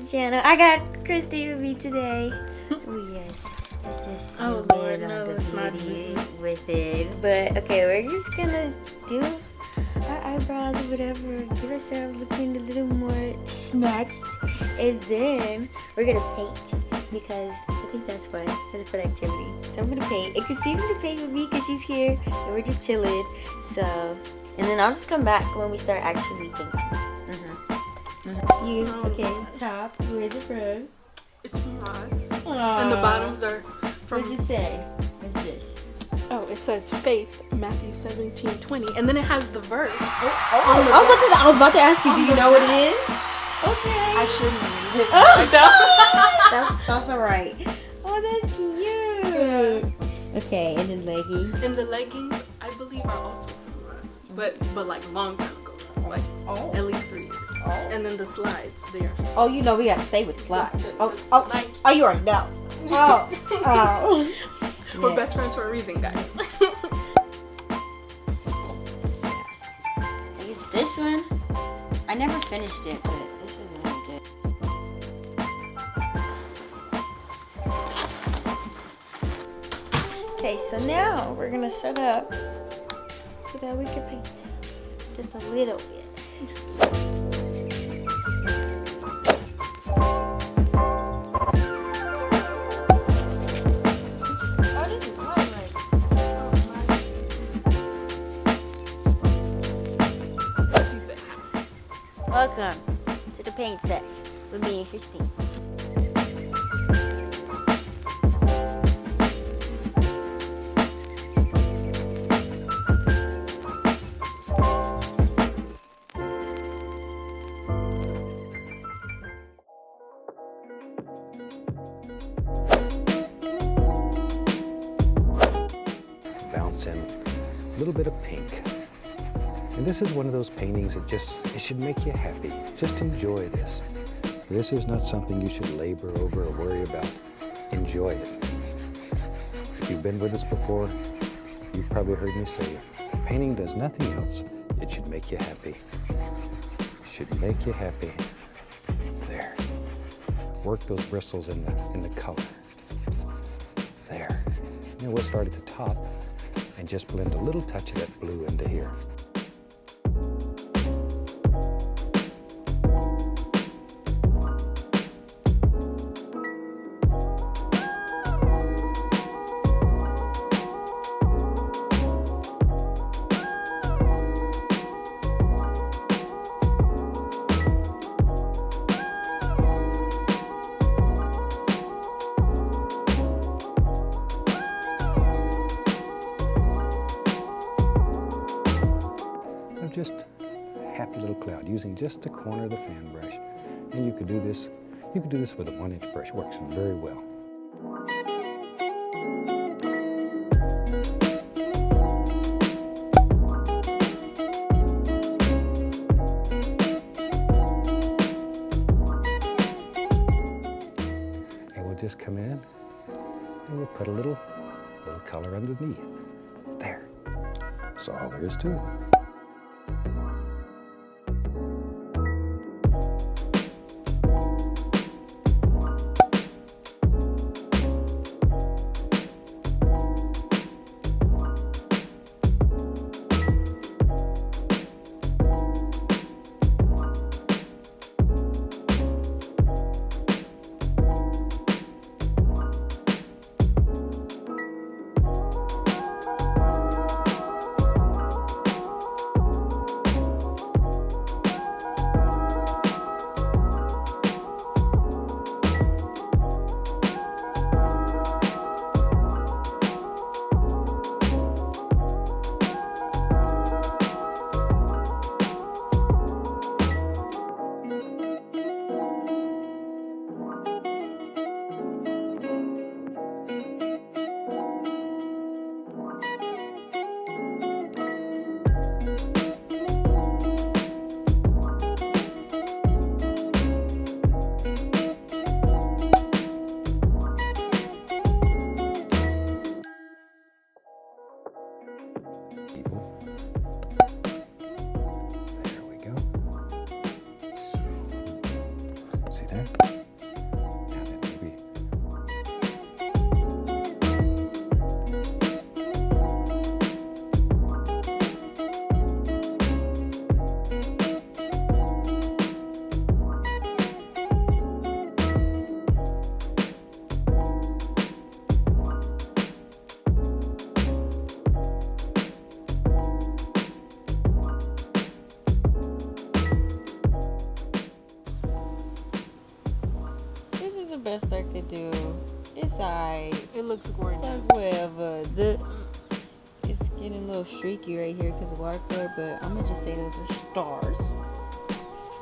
channel. I got Christy with me today. Oh yes, let's just zoom Lord, in no, on the it's not beauty zoom. with it. But okay, we're just gonna do our eyebrows or whatever, give ourselves looking a little more snatched, and then we're gonna paint because I think that's fun. That's a fun activity. So I'm gonna paint, and Christine's gonna paint with me because she's here and we're just chilling. So, and then I'll just come back when we start actually painting. You, okay, top, where's it from? It's from Ross. Aww. And the bottoms are from... What does it say? What's this? Oh, it says faith, Matthew 17:20. And then it has the verse. I was about to ask you, do you know what it is? Okay. I shouldn't read it. I don't. That's alright. Oh, that's cute. Okay, and then leggings. And the leggings, I believe, are also from Ross. But like long time ago. Like at least 3 years. Oh. And then the slides, they are from... Oh, you know we gotta stay with the slide. Like, Oh, you already know. Oh. we're best friends for a reason, guys. Is this one? I never finished it, but this is really good. Okay, so now we're gonna set up so that we can paint just a little bit. Welcome to the paint sesh with me and Christine. Bounce in a little bit of pink. And this is one of those paintings that it should make you happy. Just enjoy this. This is not something you should labor over or worry about. Enjoy it. If you've been with us before, you've probably heard me say, if painting does nothing else, it should make you happy. It should make you happy. There. Work those bristles in the color. There. Now we'll start at the top and just blend a little touch of that blue into here. Just a happy little cloud using just the corner of the fan brush. And you could do this with a 1-inch brush. It works very well. And we'll just come in and we'll put a little color underneath. There. That's all there is to it. There we go. See there? the best I could do. It's alright. It looks It's gorgeous. like whatever. It's getting a little streaky right here because of watercolor, but I'm gonna just say those are stars.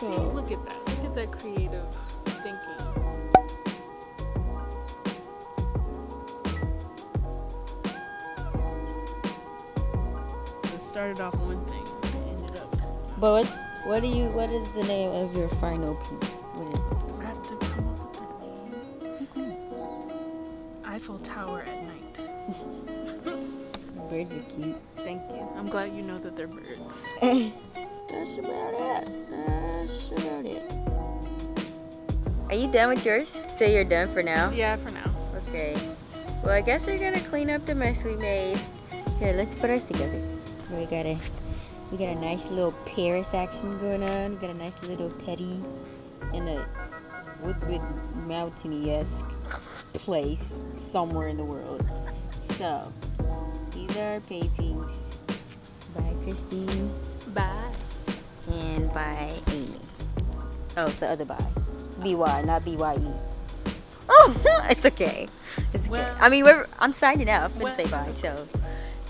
See, So look at that. Look at that creative thinking. It started off one thing and ended up. but what is the name of your final piece? What is this? I have to come up with the name. Eiffel Tower at night. Birds are cute. Thank you. I'm glad you know that they're birds. That's about it. That's about it. Are you done with yours? So you're done for now? Yeah, for now. Okay. Well, I guess we're gonna clean up the mess we made. Here, let's put ours together. We got a nice little Paris action going on. We got a nice little petty in a woodwood mountainy-esque place somewhere in the world. So, these are our paintings by Christine Bye. and by Amy. Oh, it's the other by. B-Y, not B-Y-E. Oh, it's okay. It's okay. Well- I mean, I'm signing out. I'm gonna say bye. So,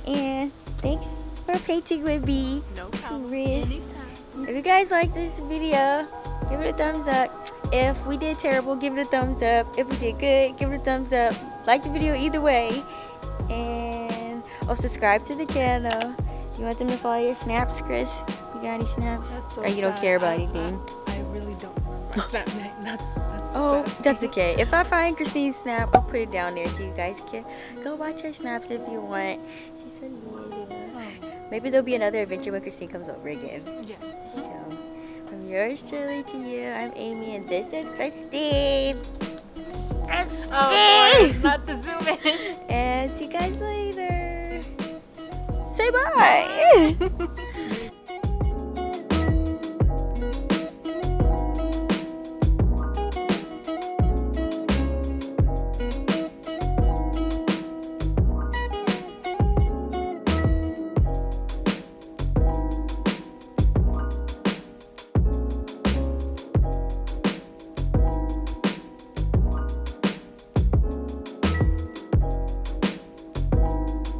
and thanks for painting with me. No problem. Riz. Anytime. If you guys like this video, give it a thumbs up. If we did terrible, give it a thumbs up. If we did good, give it a thumbs up. Like the video either way. And subscribe to the channel. You want them to follow your snaps, Chris? You got any snaps? That's so Or you don't sad. care about anything? I really don't remember. Snapchat. That's Oh, sad. that's okay. If I find Christine's snap, I'll put it down there so you guys can go watch her snaps if you want. She's so little. Maybe there'll be another adventure when Christine comes over again. Yeah. So, from yours truly to you, I'm Amy, and this is Christine. Oh, boy, not the zoom in. And see you guys later. Say bye.